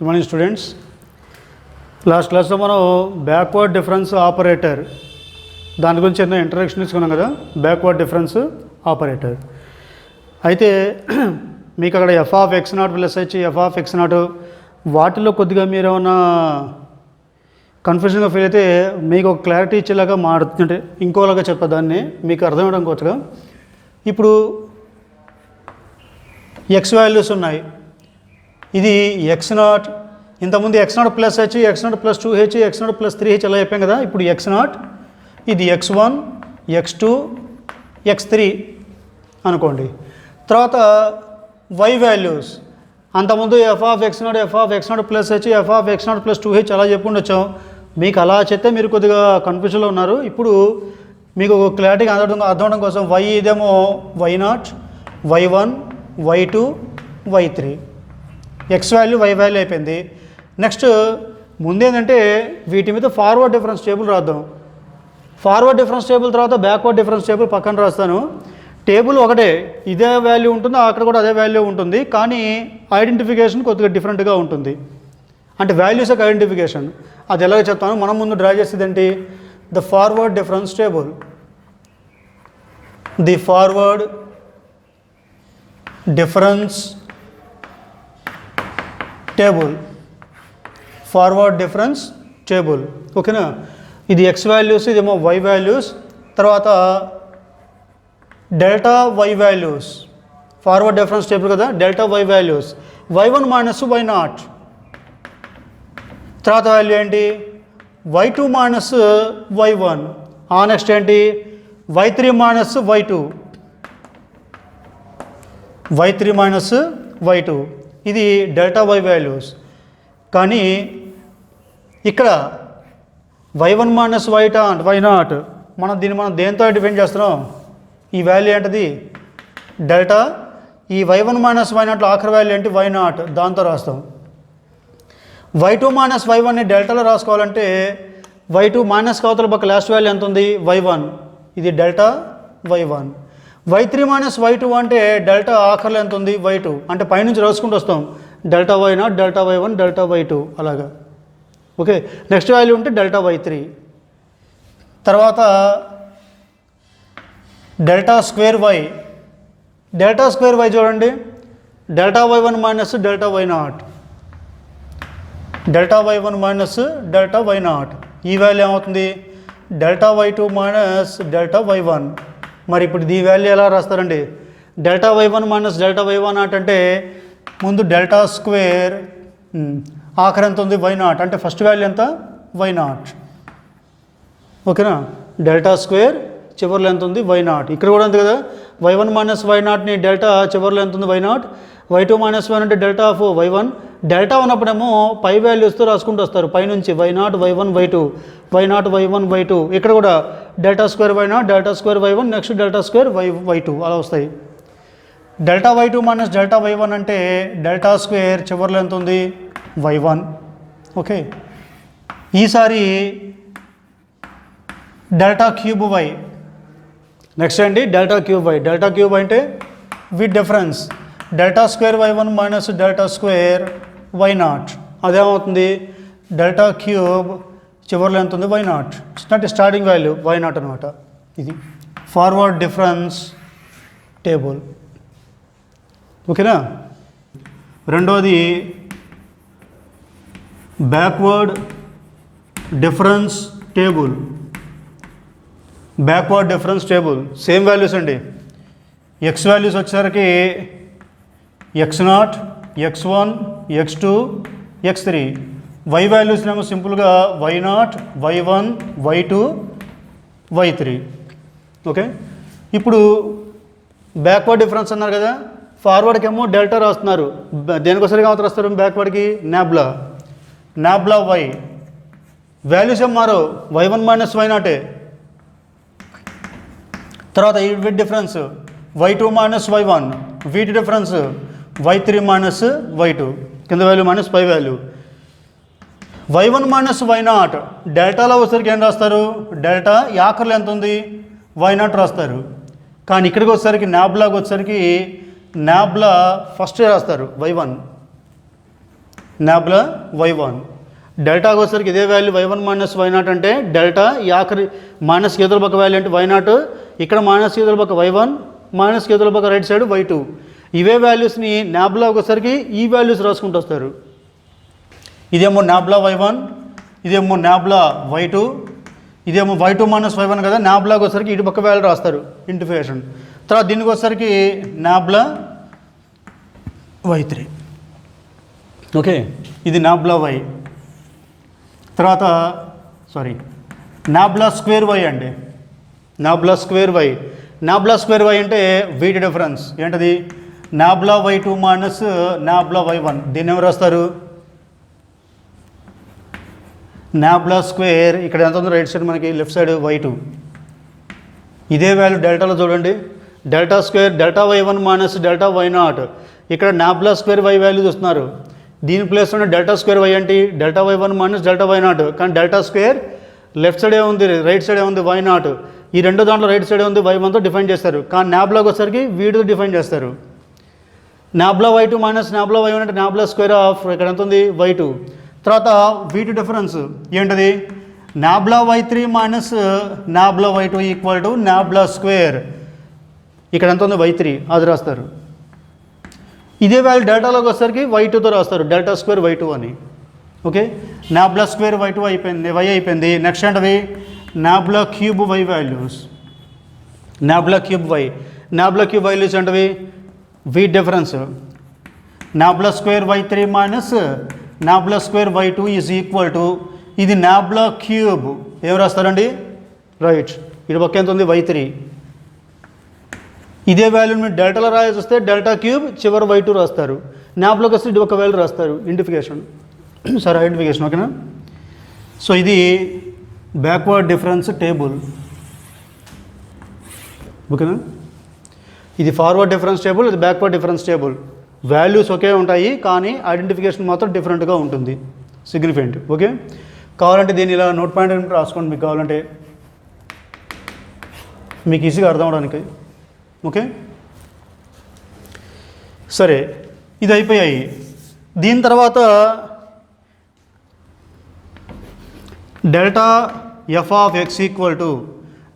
Good morning students. Last క్లాస్లో మనం backward difference operator దాని గురించి ఎన్నో ఇంట్రడక్షన్ ఇచ్చుకున్నాం కదా. బ్యాక్వర్డ్ డిఫరెన్స్ ఆపరేటర్ అయితే మీకు అక్కడ F of X not plus h f of X not వాటిలో కొద్దిగా మీరు ఏమైనా కన్ఫ్యూజన్గా ఫీల్ అయితే మీకు ఒక క్లారిటీ ఇచ్చేలాగా మాడుతుంటే ఇంకోలాగా చెప్పేదాన్ని మీకు అర్థమవడం కోసగా ఇప్పుడు ఎక్స్ వాల్యూస్ ఉన్నాయి. ఇది ఎక్స్ నాట్, ఇంతకుముందు X not plus h, X not plus 2h, X not plus 3h అలా చెప్పాం కదా. ఇప్పుడు ఎక్స్ నాట్, ఇది x1, x2, x3 అనుకోండి. తర్వాత y వాల్యూస్ అంతకుముందు F of X not plus h, f of X not plus 2h అలా చెప్పుకుంటూ వచ్చాం. మీకు అలా చెప్తే మీరు కొద్దిగా కన్ఫ్యూజన్లో ఉన్నారు. ఇప్పుడు మీకు క్లారిటీగా అర్థమవడం కోసం y ఇదేమో y0, y1, y2, y3 x value y value అయిపోయింది. నెక్స్ట్ ముందేంటంటే వీటి మీద ఫార్వర్డ్ డిఫరెన్స్ టేబుల్ రాద్దాం. ఫార్వర్డ్ డిఫరెన్స్ టేబుల్ తర్వాత బ్యాక్వర్డ్ డిఫరెన్స్ టేబుల్ పక్కన రాస్తాను. టేబుల్ ఒకటే, ఇదే వాల్యూ ఉంటుంది, అక్కడ కూడా అదే వాల్యూ ఉంటుంది, కానీ ఐడెంటిఫికేషన్ కొద్దిగా డిఫరెంట్గా ఉంటుంది. అంటే వాల్యూస్ యొక్క ఐడెంటిఫికేషన్ అది ఎలాగ చెప్తాను. మనం ముందు డ్రా చేసేది ఏంటి, the forward difference table. The forward difference table, forward difference table, ఓకేనా. ఇది ఎక్స్ వాల్యూస్, ఇదేమో వై వాల్యూస్, తర్వాత delta y values. Forward difference table కదా, delta y values, y1 minus y0. తర్వాత వాల్యూ ఏంటి, y2 మైనస్ y1. నెక్స్ట్ ఏంటి, y3 minus y2, y3 minus y2. ఇది delta y values. కానీ ఇక్కడ y1 మైనస్ y0 మనం దేంతో డిఫైన్ చేస్తున్నాం, ఈ వాల్యూ ఏంటిది డెల్టా. ఈ y1 మైనస్ y0 ఆఖరి వాల్యూ ఏంటి y0, దాంతో రాస్తాం. y2 మైనస్ y1ని డెల్టాలో రాసుకోవాలంటే y2 మైనస్ కవతల పక్క లాస్ట్ వాల్యూ ఎంత ఉంది y1, ఇది delta y1. y3 minus y2 అంటే డెల్టా ఆఖర్లో ఎంత ఉంది y2, అంటే పైనుంచి రాసుకుంటూ వస్తాం delta y0, delta y1, delta y2 అలాగా. ఓకే, నెక్స్ట్ వాల్యూ ఉంటే డెల్టా y3. తర్వాత delta square y, delta square y చూడండి, delta y1 minus delta y0, delta y1 minus delta y0. ఈ వాల్యూ ఏమవుతుంది, delta y2 minus delta y1. మరి ఇప్పుడు ఈ value ఎలా రాస్తారండి, delta y1 minus delta y1 అంటే ముందు డెల్టా స్క్వేర్, ఆఖరి ఎంత ఉంది y0, అంటే ఫస్ట్ వాల్యూ ఎంత y0, ఓకేనా. డెల్టా స్క్వేర్ చివరిలో ఎంత ఉంది y0. ఇక్కడ కూడా అంతే కదా, y1 మైనస్ y0ని డెల్టా చివరిలో ఎంత ఉంది y0, y2 మైనస్ y1 అంటే డెల్టా ఆఫ్ y1. డెల్టా ఉన్నప్పుడేమో పై వాల్యూస్తో రాసుకుంటూ వస్తారు, పైనుంచి y0, y1, y2, y0, y1, y2. ఇక్కడ కూడా delta square y0, delta square y1, next delta square y2 అలా వస్తాయి. Delta y2 minus delta y1 అంటే డెల్టా స్క్వేర్ చివరిలో ఎంత ఉంది y1, ఓకే. ఈసారి డెల్టా క్యూబ్ y, నెక్స్ట్ అండి delta cube y. Delta cube అంటే with difference delta square y1 minus delta square y0, అదేమవుతుంది డెల్టా క్యూబ్ చివరిలో ఎంత ఉంది y0, అంటే స్టార్టింగ్ వాల్యూ y0 అనమాట. ఇది ఫార్వర్డ్ డిఫరెన్స్ టేబుల్, ఓకేనా. రెండోది backward difference table. Backward difference table same values అండి. ఎక్స్ వాల్యూస్ వచ్చేసరికి x0, x1, x2, x3. Why values ఏమో సింపుల్గా y0, y1, y2, y3, okay. ఇప్పుడు బ్యాక్వర్డ్ డిఫరెన్స్ అన్నారు కదా, ఫార్వర్డ్కి ఏమో డెల్టా రాస్తున్నారు. దేనికోసరిగా ఏమవుతారు రాస్తారు బ్యాక్వర్డ్కి, నాబ్లా y. వాల్యూస్ ఏమో మారో y1 మైనస్ y0. తర్వాత ఈ with difference y2 minus y1, వీటి డిఫరెన్స్ y3 మైనస్ y2, కింద వాల్యూ మైనస్ పై వాల్యూ. y1 మైనస్ y0 డెల్టాలో వచ్చేసరికి ఏం రాస్తారు, డెల్టా ఆఖరిలో ఎంత ఉంది y0 రాస్తారు. కానీ ఇక్కడికి వచ్చేసరికి నాబ్లాకి వచ్చేసరికి నాబ్లా ఫస్ట్ రాస్తారు y1, నాబ్లా y1. డెల్టాకి వచ్చేసరికి ఇదే వాల్యూ y1 మైనస్ y0 అంటే డెల్టా ఈ ఆఖరి మైనస్ ఎదురు పక్క వాల్యూ అంటే y0, ఇక్కడ మైనస్ ఎదురు పక్క y1, మైనస్ ఎదురు పక్క రైట్ సైడ్ y2. ఇవే వాల్యూస్ని నాబ్లా వచ్చేసరికి ఈ వాల్యూస్ రాసుకుంటూ వస్తారు. ఇదేమో నాబ్లా y1, ఇదేమో నాబ్లా y2, ఇదేమో y2 మైనస్ y1 కదా. నాబ్లాకి వచ్చేసరికి ఇటు పక్క వాల్యూ రాస్తారు ఇంటిఫికేషన్. తర్వాత దీనికి వచ్చేసరికి నాబ్లా y3. ఓకే, ఇది నాబ్లా y. తర్వాత నాబ్లా స్క్వేర్ y అండి. Nabla square y. Nabla square y అంటే వీటి డిఫరెన్స్ ఏంటది? Nabla y2 minus nabla y1. దీన్ని ఎవరు రాస్తారు? నాబ్లా స్క్వేర్ ఇక్కడ ఎంత ఉందో రైట్ సైడ్ మనకి లెఫ్ట్ సైడ్ y2. ఇదే వాల్యూ డెల్టాలో చూడండి, delta square delta y1 minus delta y0. ఇక్కడ నాబ్లా స్క్వేర్ y వాల్యూ చూస్తున్నారు. దీని ప్లేస్లోనే డెల్టా స్క్వేర్ y అంటే delta y1 minus delta y0. కానీ డెల్టా స్క్వేర్ లెఫ్ట్ సైడే ఉంది, రైట్ సైడే ఉంది y0. ఈ రెండు దాంట్లో రైట్ సైడే ఉంది y1తో డిఫైన్ చేస్తారు. కానీ నాబ్లాకి వచ్చేసరికి వీటితో డిఫైన్ చేస్తారు. Nabla y2 minus nabla y1 అంటే నాబ్లా స్క్వేర్ ఆఫ్ ఇక్కడ ఎంత ఉంది y2. తర్వాత వీటి డిఫరెన్స్ ఏంటది? Nabla y3 minus nabla y2 equal to nabla square ఇక్కడ ఎంత ఉంది y3, అది రాస్తారు. ఇదే వాల్యూ డెల్టాలోకి వచ్చేసరికి y2తో రాస్తారు, డెల్టా స్క్వేర్ y2 అని. ఓకే, నాబ్లా స్క్వేర్ y2 అయిపోయింది, y అయిపోయింది. నెక్స్ట్ ఏంటవి? Nabla cube y values. Nabla cube y. Nabla cube values ఏంటవి? వీటి difference nabla square y3 minus nabla square y2 is equal to ఇది nabla cube ఏం రాస్తారండి? Right, ఇటు పక్క ఎంత ఉంది y3. ఇదే వాల్యూని మీరు డెల్టాలో రాయాల్సి వస్తే డెల్టా క్యూబ్ చివరి y2 రాస్తారు. నాబ్లోకి వస్తే ఇది ఒక వాల్యూ రాస్తారు ఇంటిఫికేషన్. సరే, ఐడెంటిఫికేషన్. ఓకేనా? సో ఇది బ్యాక్వర్డ్ డిఫరెన్స్ టేబుల్. ఓకేనా? ఇది ఫార్వర్డ్ డిఫరెన్స్ టేబుల్, ఇది బ్యాక్వర్డ్ డిఫరెన్స్ టేబుల్. వాల్యూస్ ఒకే ఉంటాయి కానీ ఐడెంటిఫికేషన్ మాత్రం డిఫరెంట్గా ఉంటుంది, సిగ్నిఫికెంట్. ఓకే, కావాలంటే దీన్ని ఇలా నోట్ పాయింట్ రాసుకోండి మీకు కావాలంటే, మీకు ఈజీగా అర్థం అవడానికి. ఓకే, సరే, ఇది అయిపోయాయి. దీని తర్వాత delta f of X equal to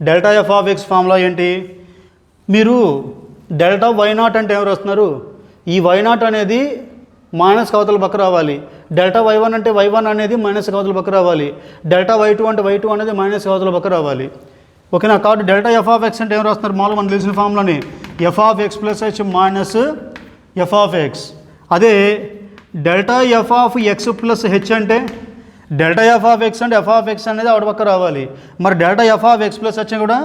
delta f of X formula ఏంటి? మీరు డెల్టా y0 అంటే ఎవరు వస్తున్నారు? ఈ y0 అనేది మైనస్ కవతల పక్క రావాలి. డెల్టా y1 అంటే y1 అనేది మైనస్ కవతల పక్క రావాలి. డెల్టా y2 అంటే y2 అనేది మైనస్ కవతల పక్క రావాలి. ఓకేనా? కాబట్టి డెల్టా ఎఫ్ ఆఫ్ ఎక్స్ అంటే ఎవరు వస్తున్నారు? మామూలు మనం తెలిసిన ఫార్ములాని f of x plus h minus f of x. అదే delta f of x plus h అంటే డెల్టా ఎఫ్ ఆఫ్ ఎక్స్ అంటే ఎఫ్ ఆఫ్ ఎక్స్ అనేది అవతల పక్క రావాలి. మరి delta f of x plus h కూడా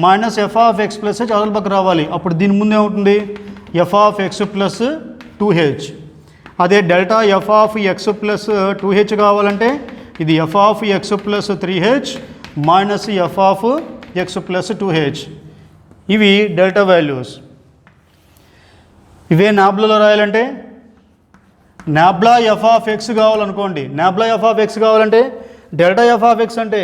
minus f of x plus h అవతల పక్క రావాలి. అప్పుడు దీని ముందు ఏమవుతుంది? F of x plus 2h. అదే delta f of x plus 2h కావాలంటే ఇది F of x plus 3h minus f of x plus 2h. ఇవి డెల్టా వాల్యూస్. ఇవే నాబ్లాలో రాయాలంటే నాబ్లా ఎఫ్ ఆఫ్ ఎక్స్ కావాలనుకోండి. నాబ్లా ఎఫ్ ఆఫ్ ఎక్స్ కావాలంటే delta f of x అంటే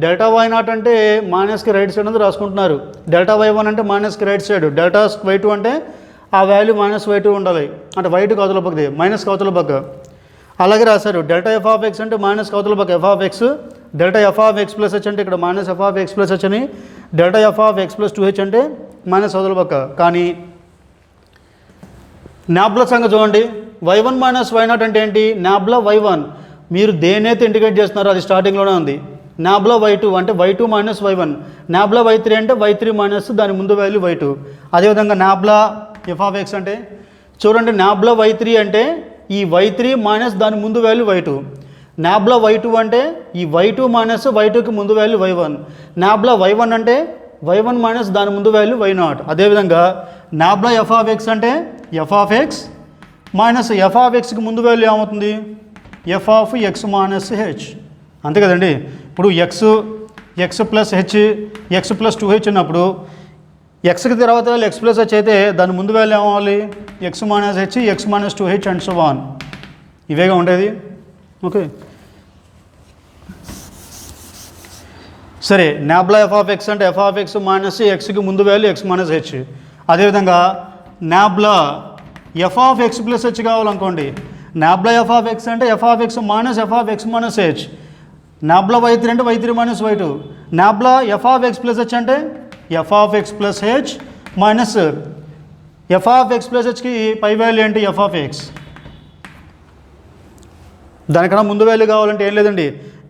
delta y0 అంటే మైనస్కి రైట్ సైడ్ అనేది రాసుకుంటున్నారు. డెల్టా y1 అంటే మైనస్కి రైట్ సైడ్. డెల్టా y2 అంటే ఆ వాల్యూ మైనస్ y2 ఉండాలి, అంటే y2 కవతల పక్కది మైనస్ కవతల పక్క. అలాగే రాశారు డెల్టా ఎఫ్ ఆఫ్ ఎక్స్ అంటే మైనస్ కవతల పక్క f of x. Delta f of x plus h అంటే ఇక్కడ minus f of x plus h అని. Delta f of x plus 2h అంటే మైనస్ కవతల పక్క. కానీ నాబ్లా సంగతి చూడండి. y1 మైనస్ y0 అంటే ఏంటి? Nabla y1. మీరు దేనైతే ఇంటిగ్రేట్ చేస్తున్నారో అది స్టార్టింగ్లోనే ఉంది. నాబ్లా y2 అంటే y2 minus y1. Nabla y3 అంటే y3 మైనస్ దాని ముందు వాల్యూ y2. అదేవిధంగా నాబ్లా ఎఫ్ ఆఫ్ ఎక్స్ అంటే చూడండి, నాబ్లా y3 అంటే ఈ y3 మైనస్ దాని ముందు వాల్యూ y2. నాబ్లా y2 అంటే ఈ y2 మైనస్ y2కి ముందు వాల్యూ y1. నాబ్లా y1 అంటే y1 మైనస్ దాని ముందు వాల్యూ y0. అదేవిధంగా నాబ్లా ఎఫ్ ఆఫ్ ఎక్స్ అంటే f of x minus f of ఎక్స్కి ముందు వాల్యూ ఏమవుతుంది? F of x minus h. అంతే కదండి. ఇప్పుడు x plus h x plus 2h ఉన్నప్పుడు ఎక్స్కి తర్వాత ఎక్స్ ప్లస్ హెచ్ అయితే దాని ముందు వాల్యూ ఏమవ్వాలి? X minus h x minus 2h and so on. ఇవేగా ఉండేది. ఓకే, సరే. నాబ్లా ఎఫ్ ఆఫ్ ఎక్స్ అంటే ఎఫ్ ఆఫ్ ఎక్స్ మైనస్ ఎక్స్కి ముందు వాల్యూ ఎక్స్ మైనస్ హెచ్. అదేవిధంగా nabla F of x plus h కావాలనుకోండి. నాబ్లా ఎఫ్ ఆఫ్ ఎక్స్ అంటే f of x minus h. Nabla y3 అంటే y3 minus y2. Nabla F of x plus h అంటే f of x plus h minus f of x plus హెచ్కి పై value ఏంటి f of x. దానికన్నా ముందు value కావాలంటే ఏం లేదండి,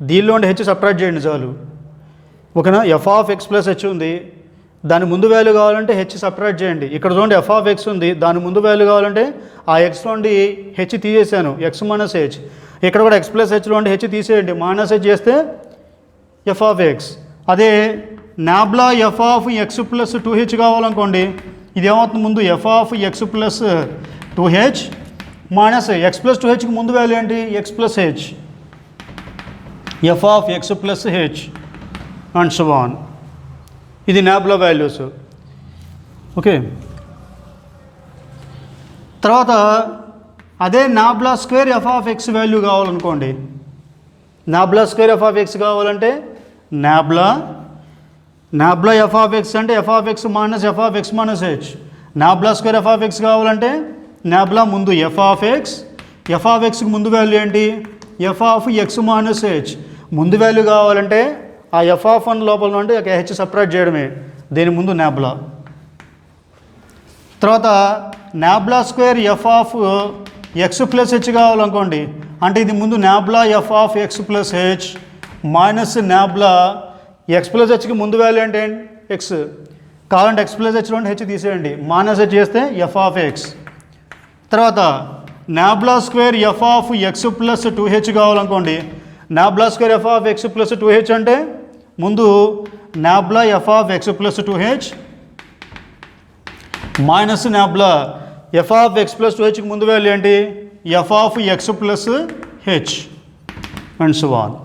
దీనిలో ఉండి హెచ్ సబ్ట్రాక్ట్ చేయండి చాలు. ఓకేనా, F of x plus H ఉంది, దాని ముందు వాల్యూ కావాలంటే హెచ్ సబ్ట్రాక్ట్ చేయండి. ఇక్కడ చూడండి ఎఫ్ ఆఫ్ ఎక్స్ ఉంది, దాని ముందు వాల్యూ కావాలంటే ఆ ఎక్స్ నుండి హెచ్ తీసేసాను, ఎక్స్ మైనస్ హెచ్. ఇక్కడ కూడా ఎక్స్ ప్లస్ హెచ్లో ఉండి హెచ్ తీసేయండి, మైనస్ హెచ్ చేస్తే ఎఫ్ ఆఫ్ ఎక్స్. అదే nabla F of x plus 2h కావాలనుకోండి, ఇది ఏమవుతుంది, ముందు f of x plus 2h minus x plus 2hకి ముందు వాల్యూ ఏంటి x plus h, f of x plus h and so on. ఇది నాబ్లా వాల్యూస్. ఓకే, తర్వాత అదే nabla square F of x value కావాలనుకోండి, nabla square F of x కావాలంటే nabla F of x అంటే f of x minus h. Nabla square F of x కావాలంటే nabla ముందు f of ఎక్స్కి ముందు value ఏంటి f of x minus H. ముందు value కావాలంటే ఆ ఎఫ్ ఆఫ్ వన్ లోపల నుండి హెచ్ సపరేట్ చేయడమే, దీని ముందు నాబ్లా. తర్వాత nabla square F of x plus h కావాలనుకోండి, అంటే ఇది ముందు nabla F of x plus h minus nabla x plus హెచ్కి ముందు వాల్యూ అంటే ఎక్స్ కావాలంటే ఎక్స్ ప్లస్ హెచ్లో హెచ్ తీసేయండి, మైనస్ హెచ్ చేస్తే ఎఫ్ ఆఫ్ ఎక్స్. తర్వాత nabla square F of x plus 2h కావాలనుకోండి, nabla square F of x plus 2h అంటే ముందు nabla F of x plus 2h minus nabla F of x plus 2hకి ముందు value ఏంటి f of x plus h and so on.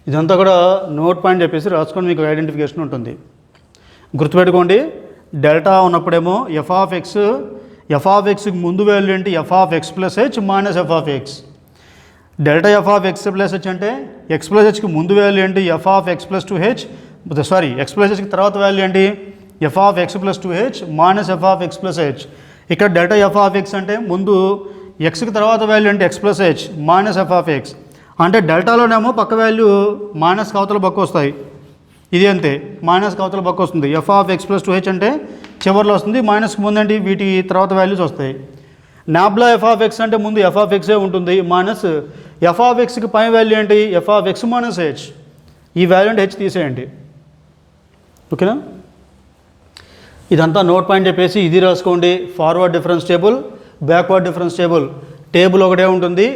ఇదంతా కూడా note point చెప్పేసి రాసుకొని మీకు ఐడెంటిఫికేషన్ ఉంటుంది. గుర్తుపెట్టుకోండి, డెల్టా ఉన్నప్పుడేమో ఎఫ్ ఆఫ్ ఎక్స్కి ముందు వాల్యూ ఏంటి f of x plus h minus f of x. Delta f of x plus h అంటే ఎక్స్ ప్లస్ హెచ్కి ముందు వాల్యూ ఏంటి f of x plus 2h, x plus హెచ్కి తర్వాత వాల్యూ ఏంటి f of x plus 2h minus f of x plus h. ఇక్కడ delta f of x అంటే ముందు ఎక్స్కి తర్వాత వాల్యూ అంటే x plus h minus f of x. అంటే డెల్టాలోనేమో పక్క వాల్యూ మైనస్ కవతల పక్క వస్తాయి, ఇది అంతే మైనస్ కవతల పక్క వస్తుంది. F of x plus 2h అంటే చివరిలో వస్తుంది, మైనస్కి ముందంటే వీటి తర్వాత వాల్యూస్ వస్తాయి. నాబ్లా ఎఫ్ ఆఫ్ ఎక్స్ అంటే ముందు ఎఫ్ ఆఫ్ ఎక్సే ఉంటుంది, మైనస్ ఎఫ్ ఆఫ్ ఎక్స్కి పై వాల్యూ ఏంటి f of x minus h, ఈ వాల్యూ అంటే హెచ్ తీసేయండి. ఓకేనా, ఇదంతా నోట్ పాయింట్ చెప్పేసి ఇది రాసుకోండి. Forward difference table, backward difference table ఒకటే ఉంటుంది,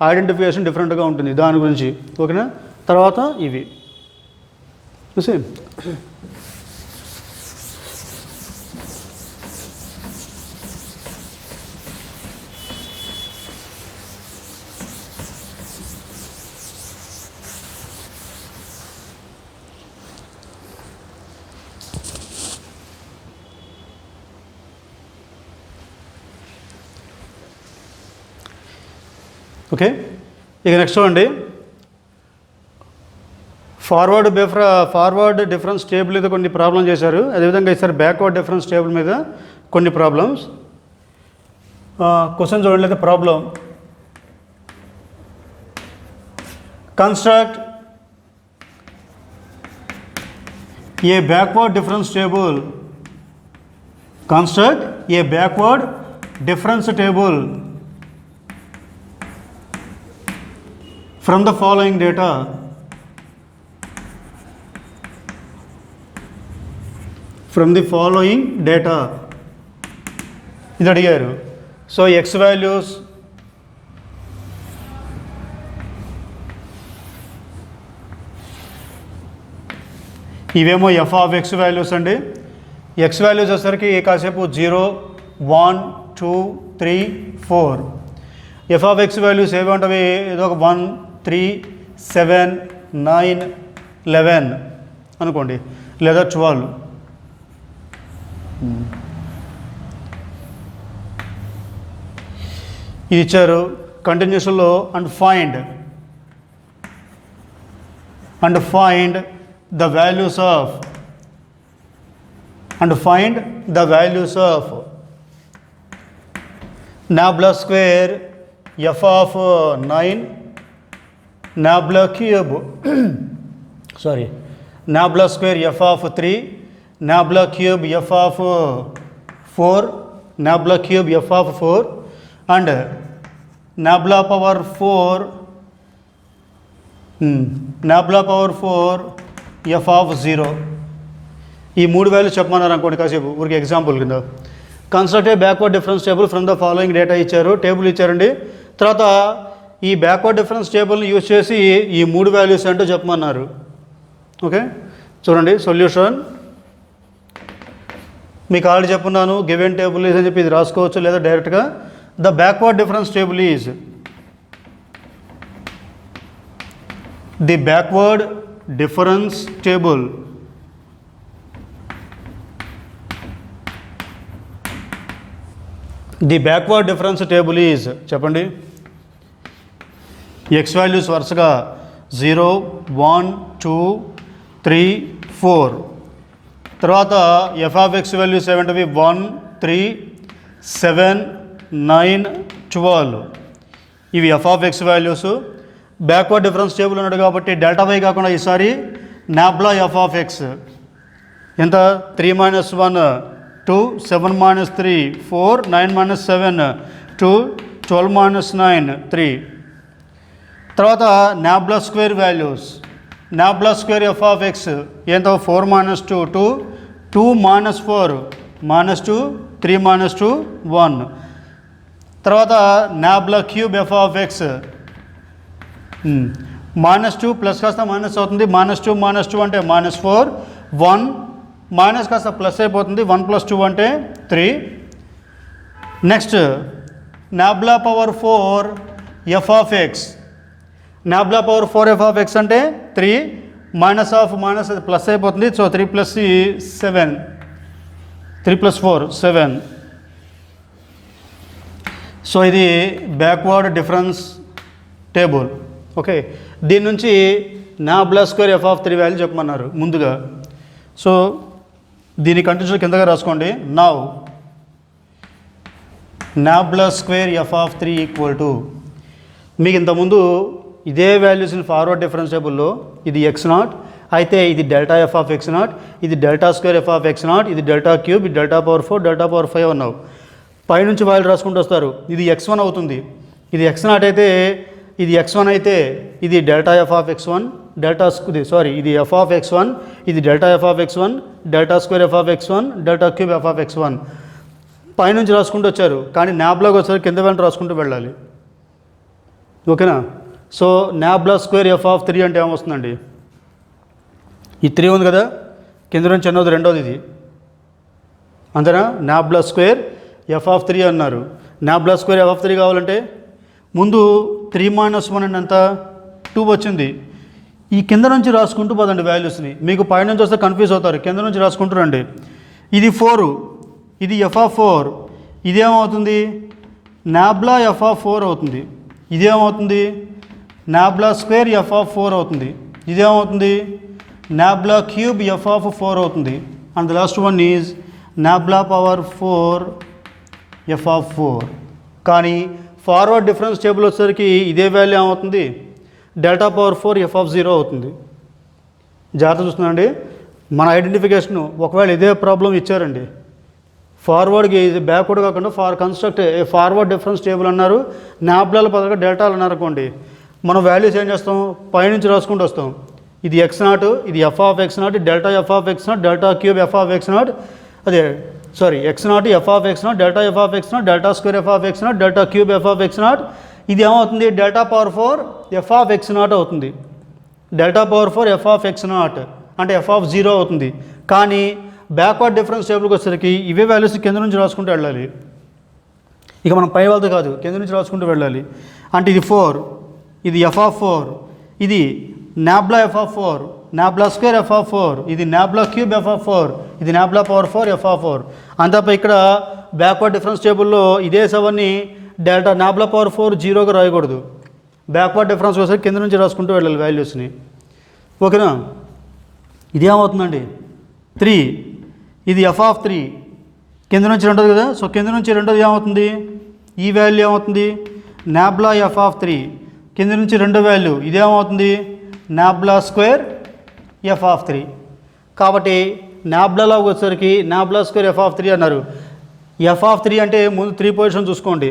ఐడెంటిఫికేషన్ డిఫరెంట్గా ఉంటుంది దాని గురించి. ఓకేనా, తర్వాత ఇవి చూసి ఓకే. ఇక నెక్స్ట్ చూడండి, ఫార్వర్డ్ డిఫరెన్స్ టేబుల్ మీద కొన్ని ప్రాబ్లం చేశారు, అదేవిధంగా ఈసారి బ్యాక్వర్డ్ డిఫరెన్స్ టేబుల్ మీద కొన్ని ప్రాబ్లమ్స్. క్వశ్చన్ చూడండి, అయితే problem construct a backward difference table, from the following data. ఇది అడిగారు. సో ఎక్స్ వాల్యూస్ ఇవేమో ఎఫ్ ఆఫ్ ఎక్స్ వాల్యూస్ అండి. ఎక్స్ వాల్యూస్ వచ్చేసరికి కాసేపు 0, 1, 2, 3, 4. ఎఫ్ ఆఫ్ ఎక్స్ వాల్యూస్ ఏవి ఉంటవి, ఏదో ఒక 1, 3, 7, 9, 11 అనుకోండి, లేదా 12. ఇది ఇచ్చారు కంటిన్యూషన్లో. And find the values of Nabla square f of 9 nabla cube sorry nabla square F of 3 nabla cube F of 4 nabla cube F of 4 and nabla power 4 nabla power 4 F of 0. ఈ 3 values చెప్పమన్నారు అనుకోండి కాసేపు ఊరికి example కింద. Construct a backward difference table from the following data ఇచ్చారు, table ఇచ్చారండి. తర్వాత ఈ బ్యాక్వర్డ్ డిఫరెన్స్ టేబుల్ని యూజ్ చేసి ఈ 3 వాల్యూస్ ఏంటో చెప్పమన్నారు. ఓకే చూడండి సొల్యూషన్ మీకు ఆల్రెడీ చెప్పున్నాను. గివెన్ టేబుల్ ఈజ్ అని చెప్పి ఇది రాసుకోవచ్చు లేదా డైరెక్ట్గా the backward difference table is the backward difference table the backward difference table is చెప్పండి ఎక్స్ వాల్యూస్ వరుసగా 0 1 2 3 4 తర్వాత ఎఫ్ ఆఫ్ ఎక్స్ వాల్యూస్ ఏమంటవి 1 3 7 9 12 ఇవి F of X values. Backward difference table ఉన్నాడు కాబట్టి డెల్టా వై కాకుండా ఈసారి నాబ్లా ఎఫ్ ఆఫ్ ఎక్స్ ఎంత 3 - 1 2 7 - 3 4 9 - 7 2 12 - 9 3. తర్వాత nabla square values nabla square F of X ఎంత 4 - 2 2 2 - 4 -2 3 - 2 1. తర్వాత nabla cube F of X -2 plus కాస్త మైనస్ అవుతుంది, -2 - 2 అంటే -4 1 మైనస్ కాస్త ప్లస్ అయిపోతుంది 1 + 2 అంటే 3. Next nabla power 4 F of X nabla power 4 F of x అంటే 3 మైనస్ ఆఫ్ మైనస్ అది ప్లస్ అయిపోతుంది. సో 3 + 7 3 + 4 7. సో ఇది బ్యాక్వర్డ్ డిఫరెన్స్ టేబుల్. ఓకే దీని నుంచి nabla square F of 3 value చెప్పమన్నారు ముందుగా. సో దీని కంటిన్యూషన్ కిందగా రాసుకోండి. Now nabla square F of 3 = మీకు ఇంతకుముందు ఇదే వాల్యూస్ని ఫార్వర్డ్ డిఫరెన్స్ టేబుల్లో ఇది x0 అయితే ఇది డెల్టా ఎఫ్ ఆఫ్ x0, ఇది delta square F of x0, ఇది డెల్టా క్యూబ్, ఇది డెల్టా పవర్ 4 డెల్టా పవర్ 5 అన్నావు. పైనుంచి వాల్యూ రాసుకుంటూ వస్తారు. ఇది x1 అవుతుంది, ఇది x0 అయితే ఇది x1 అయితే ఇది delta f of x1 delta ఇది ఎఫ్ ఆఫ్ x1 ఇది delta f of x1 delta square F of x1 delta cube F of x1 పైనుంచి రాసుకుంటూ వచ్చారు. కానీ నాబ్లాకి వచ్చారు కింద వెంట రాసుకుంటూ వెళ్ళాలి. ఓకేనా. So nabla square F of 3 అంటే ఏమొస్తుందండి, ఈ 3 ఉంది కదా కింద నుంచి ఎన్నోది రెండోది ఇది అంతేనా. నాబ్లా స్క్వేర్ ఎఫ్ ఆఫ్ 3 అన్నారు. నాబ్లా స్క్వేర్ ఎఫ్ ఆఫ్ 3 కావాలంటే ముందు 3 - 1 అంటే ఎంత 2 వచ్చింది. ఈ కింద నుంచి రాసుకుంటూ పోదండి వాల్యూస్ని, మీకు పైనుంచి వస్తే కన్ఫ్యూజ్ అవుతారు. కింద నుంచి రాసుకుంటూ రండి. ఇది 4 ఇది ఎఫ్ ఆఫ్ 4 ఇదేమవుతుంది నాబ్లా ఎఫ్ ఆఫ్ 4 అవుతుంది. ఇదేమవుతుంది నాబ్లా స్క్వేర్ ఎఫ్ ఆఫ్ 4 అవుతుంది. ఇదేమవుతుంది నాబ్లా క్యూబ్ ఎఫ్ ఆఫ్ 4 అవుతుంది. And the last one is nabla power 4 F of 4. కానీ ఫార్వర్డ్ డిఫరెన్స్ టేబుల్ వచ్చేసరికి ఇదే వాల్యూ ఏమవుతుంది డెల్టా పవర్ 4 ఎఫ్ ఆఫ్ 0 అవుతుంది. జాగ్రత్త చూస్తున్నాండి మన ఐడెంటిఫికేషను. ఒకవేళ ఇదే ప్రాబ్లం ఇచ్చారండి ఫార్వర్డ్కి ఇది బ్యాక్వర్డ్ కాకుండా construct a forward difference table అన్నారు, నాబ్లాల పదగా డెల్టాలు అన్నారు అనుకోండి, మనం వాల్యూస్ ఏం చేస్తాం పైనుంచి రాసుకుంటూ వస్తాం. ఇది x0 ఇది F of x0 delta f of x0 delta cube F of x0 అదే sorry x0 F of x0 delta f of x0 delta square F of x0 delta cube F of x0. ఇది ఏమవుతుంది delta power 4 F of x0 అవుతుంది. Delta power 4 F of x0 అంటే f of 0 అవుతుంది. కానీ backward difference టేబుల్కి వచ్చేసరికి ఇవే values కింద నుంచి రాసుకుంటూ వెళ్ళాలి. ఇక మనం పై వాళ్ళతో కాదు కింద నుంచి రాసుకుంటూ వెళ్ళాలి. అంటే ఇది 4 ఇది ఎఫ్ ఆఫ్ 4 ఇది nabla F of 4 nabla square F of 4 ఇది నాబ్లా క్యూబ్ ఎఫ్ ఆఫ్ 4 ఇది నాబ్లా పవర్ 4 ఎఫ్ ఆఫ్ 4. అంతపై ఇక్కడ బ్యాక్వర్డ్ డిఫరెన్స్ టేబుల్లో ఇదే సెవెన్ని డెల్టా నాబ్లా పవర్ 4 0గా రాయకూడదు. బ్యాక్వర్డ్ డిఫరెన్స్ వచ్చేసరికి కింద నుంచి రాసుకుంటూ వెళ్ళాలి వాల్యూస్ని. ఓకేనా. ఇదేమవుతుందండి 3 ఇది ఎఫ్ ఆఫ్ 3 కింద నుంచి రెండోది కదా. సో కింద నుంచి రెండోది ఏమవుతుంది ఈ వాల్యూ ఏమవుతుంది నాబ్లా ఎఫ్ ఆఫ్ 3 కింద నుంచి రెండో వాల్యూ ఇదేమవుతుంది నాబ్లా స్క్వేర్ ఎఫ్ ఆఫ్ 3. కాబట్టి నాబ్లాలో వచ్చేసరికి నాబ్లా స్క్వేర్ ఎఫ్ ఆఫ్ 3 అన్నారు. ఎఫ్ ఆఫ్ 3 అంటే ముందు 3 పొజిషన్ చూసుకోండి,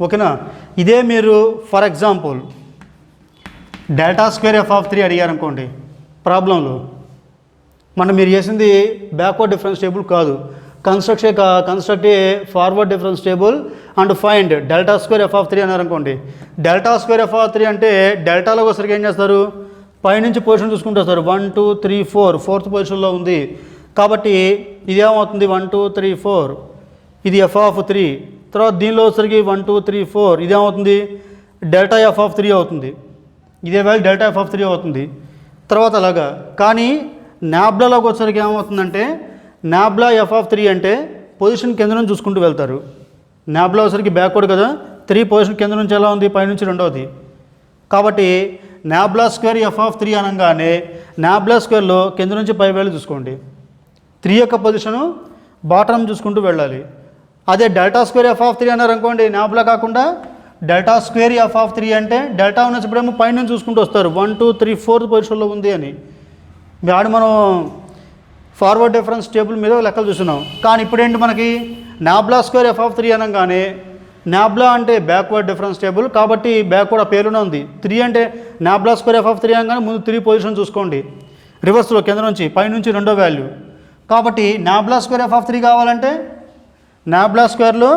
ఓకేనా. ఇదే మీరు for example delta square F of 3 అడిగారు అనుకోండి ప్రాబ్లంలో, మీరు చేసింది బ్యాక్వర్డ్ డిఫరెన్స్ టేబుల్ కాదు, construct a forward difference table and find delta square F of 3 అన్నారు అనుకోండి. డెల్టా స్క్వేర్ ఎఫ్ ఆఫ్ 3 అంటే డెల్టాలో వచ్చరికి ఏం చేస్తారు, పైనుంచి పొజిషన్ చూసుకుంటూ వస్తారు. 1 2 3 4 4th పొజిషన్లో ఉంది కాబట్టి ఇదేమవుతుంది 1 2 3 4 ఇది ఎఫ్ ఆఫ్ 3. తర్వాత దీనిలో వచ్చరికి 1 2 3 4 ఇదేమవుతుంది డెల్టా ఎఫ్ ఆఫ్ 3 అవుతుంది. ఇదే వాల్యూ డెల్టా ఎఫ్ ఆఫ్ 3 అవుతుంది. తర్వాత అలాగా. కానీ నాబ్లాలోకి వచ్చరికి ఏమవుతుందంటే నాబ్లా ఎఫ్ ఆఫ్ 3 అంటే పొజిషన్ కింద నుంచి చూసుకుంటూ వెళ్తారు. నాబ్లా వచ్చరికి బ్యాక్వర్డ్ కదా, 3 పొజిషన్ కింద నుంచి ఎలా ఉంది, పైనుంచి రెండవది. కాబట్టి నాబ్లా స్క్వేర్ ఎఫ్ ఆఫ్ 3 అనగానే నాబ్లా స్క్వేర్లో కింద నుంచి పై వాల్యూ చూసుకోండి, 3 యొక్క పొజిషను బాటమ్ చూసుకుంటూ వెళ్ళాలి. అదే డెల్టా స్క్వేర్ ఎఫ్ ఆఫ్ 3 అన్నారు అనుకోండి, నాబ్లా కాకుండా డెల్టా స్క్వేర్ ఎఫ్ ఆఫ్ 3 అంటే డెల్టా ఉన్నప్పుడేమో పైన చూసుకుంటూ వస్తారు 1 2 3 4th పొజిషన్లో ఉంది అని. మనం ఫార్వర్డ్ డిఫరెన్స్ టేబుల్ మీద లెక్కలు చూస్తున్నాం. కానీ ఇప్పుడు ఏంటి మనకి నాబ్లా స్క్వేర్ ఎఫ్ ఆఫ్ 3 అనగానే నాబ్లా అంటే బ్యాక్వర్డ్ డిఫరెన్స్ టేబుల్ కాబట్టి బ్యాక్వర్డ్ ఆ పేరునే ఉంది. 3 అంటే నాబ్లా స్క్వేర్ ఎఫ్ ఆఫ్ 3 అనగానే ముందు 3 పొజిషన్ చూసుకోండి, రివర్స్లో కింద నుంచి పైనుంచి రెండో వాల్యూ. కాబట్టి నాబ్లా స్క్వేర్ ఎఫ్ ఆఫ్ 3 కావాలంటే నాబ్లా స్క్వేర్లో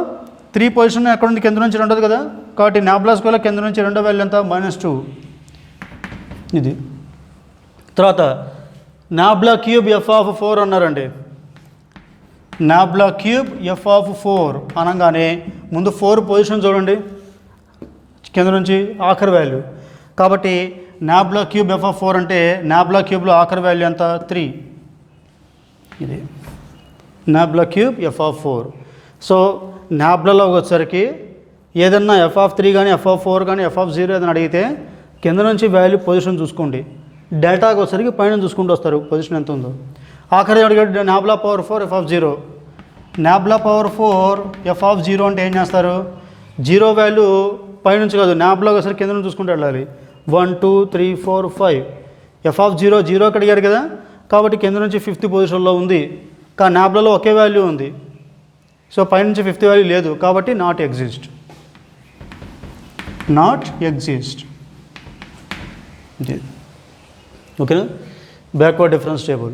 3 పొజిషన్ ఎక్కడ ఉంది, కింద నుంచి రెండోది కదా. కాబట్టి నాబ్లా స్క్వేర్లో కింద నుంచి రెండో వాల్యూ ఎంత -2 ఇది. తర్వాత నాబ్లా క్యూబ్ ఎఫ్ ఆఫ్ 4 అన్నారండి. నాబ్లా క్యూబ్ ఎఫ్ ఆఫ్ 4 అనగానే ముందు 4 పొజిషన్ చూడండి, కింద నుంచి ఆఖరి వాల్యూ. కాబట్టి నాబ్లా క్యూబ్ ఎఫ్ ఆఫ్ 4 అంటే నాబ్లా క్యూబ్లో ఆఖరి వాల్యూ ఎంత 3 ఇది nabla cube F of 4. So నాబ్లాలో వచ్చేసరికి ఏదన్నా ఎఫ్ ఆఫ్ 3 కానీ ఎఫ్ ఆఫ్ 4 కానీ ఎఫ్ ఆఫ్ 0 ఏదైనా అడిగితే కింద నుంచి వాల్యూ పొజిషన్ చూసుకోండి, డెల్టాకి వచ్చేసరికి పైన చూసుకుంటూ వస్తారు పొజిషన్ ఎంత ఉందో. ఆఖరి అడిగాడు nabla power 4 F of 0. Nabla power 4 F of 0 అంటే ఏం చేస్తారు, 0 వాల్యూ పైనుంచి కాదు నాబ్లాకి వచ్చేసరికి కింద నుంచి చూసుకుంటూ వెళ్ళాలి. 1 2 3 4 5 ఎఫ్ ఆఫ్ 0 అడిగారు కదా, కాబట్టి కింద నుంచి 5th పొజిషన్లో ఉంది. కానీ నాబ్లాలో ఒకే వాల్యూ ఉంది, సో పైనుంచి 5th వాల్యూ లేదు కాబట్టి నాట్ ఎగ్జిస్ట్ ఓకేనా. Backward difference table.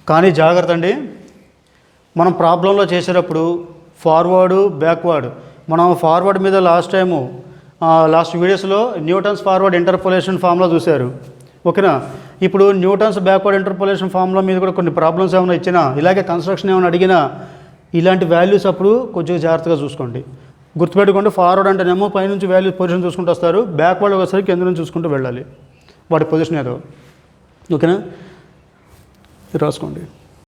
కానీ జాగ్రత్త అండి, మనం ప్రాబ్లంలో చేసేటప్పుడు ఫార్వర్డ్ బ్యాక్వర్డ్, మనం ఫార్వర్డ్ మీద లాస్ట్ వీడియోస్లో న్యూటన్స్ ఫార్వర్డ్ ఇంటర్పోలేషన్ ఫార్ములా చూశారు, ఓకేనా. ఇప్పుడు న్యూటన్స్ బ్యాక్వర్డ్ ఇంటర్పోలేషన్ ఫార్ములా మీద కూడా కొన్ని ప్రాబ్లమ్స్ ఏమైనా ఇచ్చినా, ఇలాగే కన్స్ట్రక్షన్ ఏమైనా అడిగినా ఇలాంటి వాల్యూస్ అప్పుడు కొంచెం జాగ్రత్తగా చూసుకోండి. గుర్తుపెట్టుకోండి, ఫార్వర్డ్ అంటేనేమో పైనుంచి వాల్యూ పొజిషన్ చూసుకుంటూ వస్తారు, బ్యాక్వర్డ్ ఒకసారి కింద నుంచి చూసుకుంటూ వెళ్ళాలి వాటి పొజిషన్ ఏదో, ఓకేనా. రాసుకోండి.